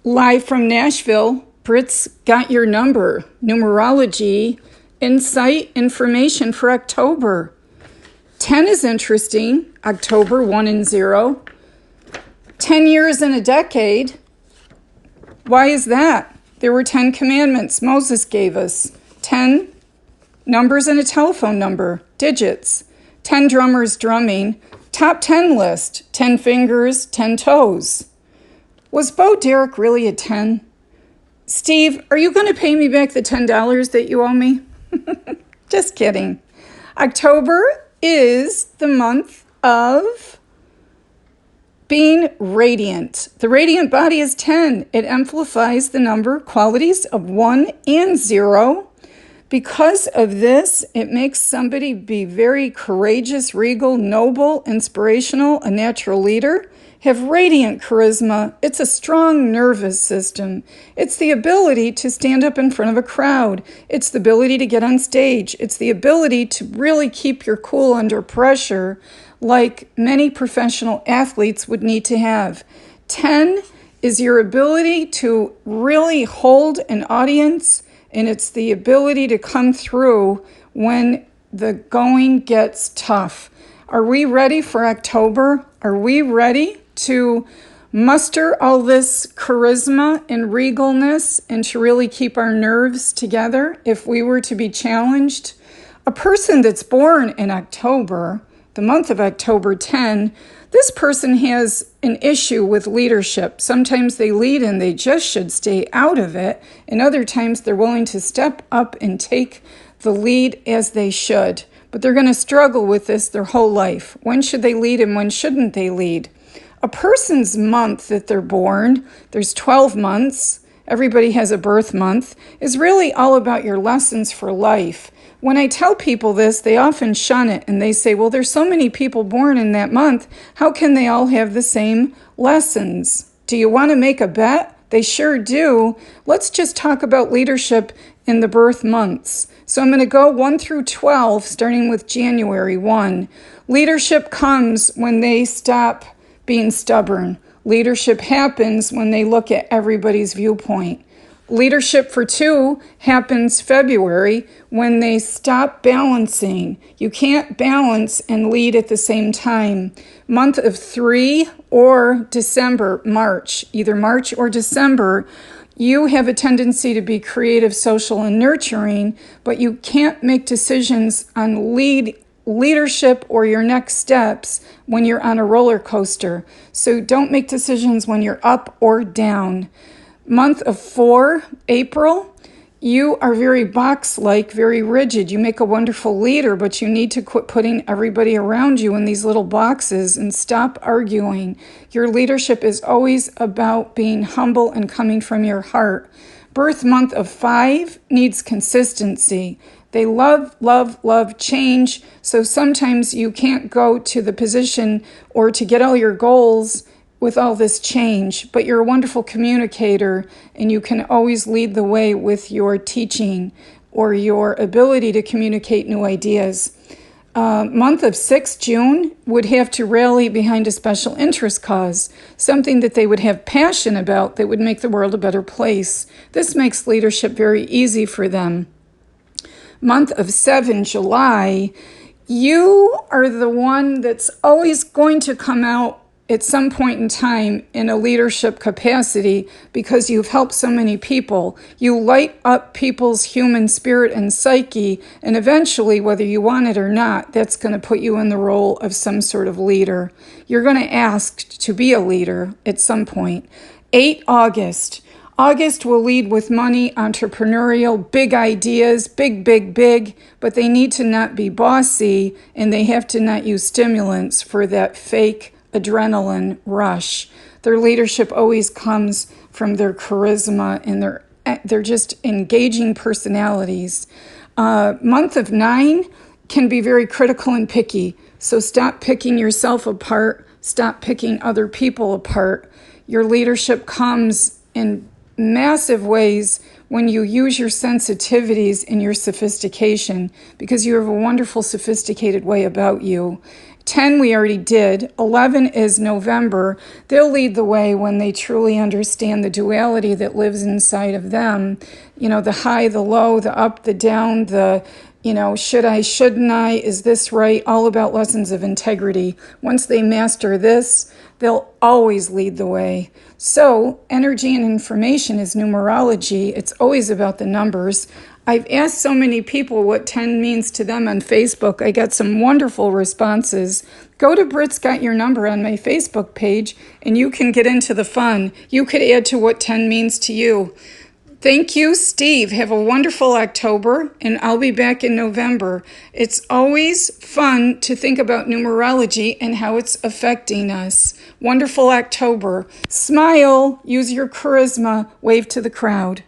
Live from Nashville, Brits got your number. Numerology, insight, information for October. 10 is interesting. October, 1 and 0. 10 years in a decade. Why is that? There were 10 commandments Moses gave us. 10 numbers and a telephone number, digits. 10 drummers drumming. Top 10 list, 10 fingers, 10 toes. Was Bo Derek really a 10? Steve, are you going to pay me back the $10 that you owe me? Just kidding. October is the month of being radiant. The radiant body is 10. It amplifies the number qualities of 1 and 0. Because of this, it makes somebody be very courageous, regal, noble, inspirational, a natural leader, have radiant charisma. It's a strong nervous system. It's the ability to stand up in front of a crowd. It's the ability to get on stage. It's the ability to really keep your cool under pressure, like many professional athletes would need to have. 10 is your ability to really hold an audience, and it's the ability to come through when the going gets tough. Are we ready for October? Are we ready to muster all this charisma and regalness and to really keep our nerves together if we were to be challenged? A person that's born in October, the month of October 10, this person has an issue with leadership. Sometimes they lead and they just should stay out of it. And other times they're willing to step up and take the lead as they should. But they're going to struggle with this their whole life. When should they lead and when shouldn't they lead? A person's month that they're born, there's 12 months, everybody has a birth month, is really all about your lessons for life. When I tell people this, they often shun it and they say, well, there's so many people born in that month. How can they all have the same lessons? Do you want to make a bet? They sure do. Let's just talk about leadership in the birth months. So I'm going to go 1 through 12, starting with January 1. Leadership comes when they stop being stubborn. Leadership happens when they look at everybody's viewpoint. Leadership for 2 happens February when they stop balancing. You can't balance and lead at the same time. Month of 3 or December, March, either March or December, you have a tendency to be creative, social, and nurturing, but you can't make decisions on leadership or your next steps when you're on a roller coaster. So don't make decisions when you're up or down. Month of 4, April, you are very box-like, very rigid. You make a wonderful leader, but you need to quit putting everybody around you in these little boxes and stop arguing. Your leadership is always about being humble and coming from your heart. Birth month of 5 needs consistency. They love, love, love change. So sometimes you can't go to the position or to get all your goals with all this change, but you're a wonderful communicator and you can always lead the way with your teaching or your ability to communicate new ideas. Month of 6, June, would have to rally behind a special interest cause, something that they would have passion about that would make the world a better place. This makes leadership very easy for them. Month of 7, July, you are the one that's always going to come out at some point in time in a leadership capacity because you've helped so many people. You light up people's human spirit and psyche, and eventually, whether you want it or not, that's going to put you in the role of some sort of leader. You're going to ask to be a leader at some point. 8 August. August will lead with money, entrepreneurial, big ideas, big, but they need to not be bossy and they have to not use stimulants for that fake adrenaline rush. Their leadership always comes from their charisma and they're just engaging personalities. Month of 9 can be very critical and picky. So stop picking yourself apart. Stop picking other people apart. Your leadership comes in massive ways when you use your sensitivities and your sophistication, because you have a wonderful, sophisticated way about you. 10 we already did. 11 is November. They'll lead the way when they truly understand the duality that lives inside of them. You know, the high, the low, the up, the down, the, should I, shouldn't I, is this right? All about lessons of integrity. Once they master this, they'll always lead the way. So energy and information is numerology. It's always about the numbers. I've asked so many people what 10 means to them on Facebook. I got some wonderful responses. Go to Brits Got Your Number on my Facebook page and you can get into the fun. You could add to what 10 means to you. Thank you, Steve. Have a wonderful October, and I'll be back in November. It's always fun to think about numerology and how it's affecting us. Wonderful October. Smile, use your charisma, wave to the crowd.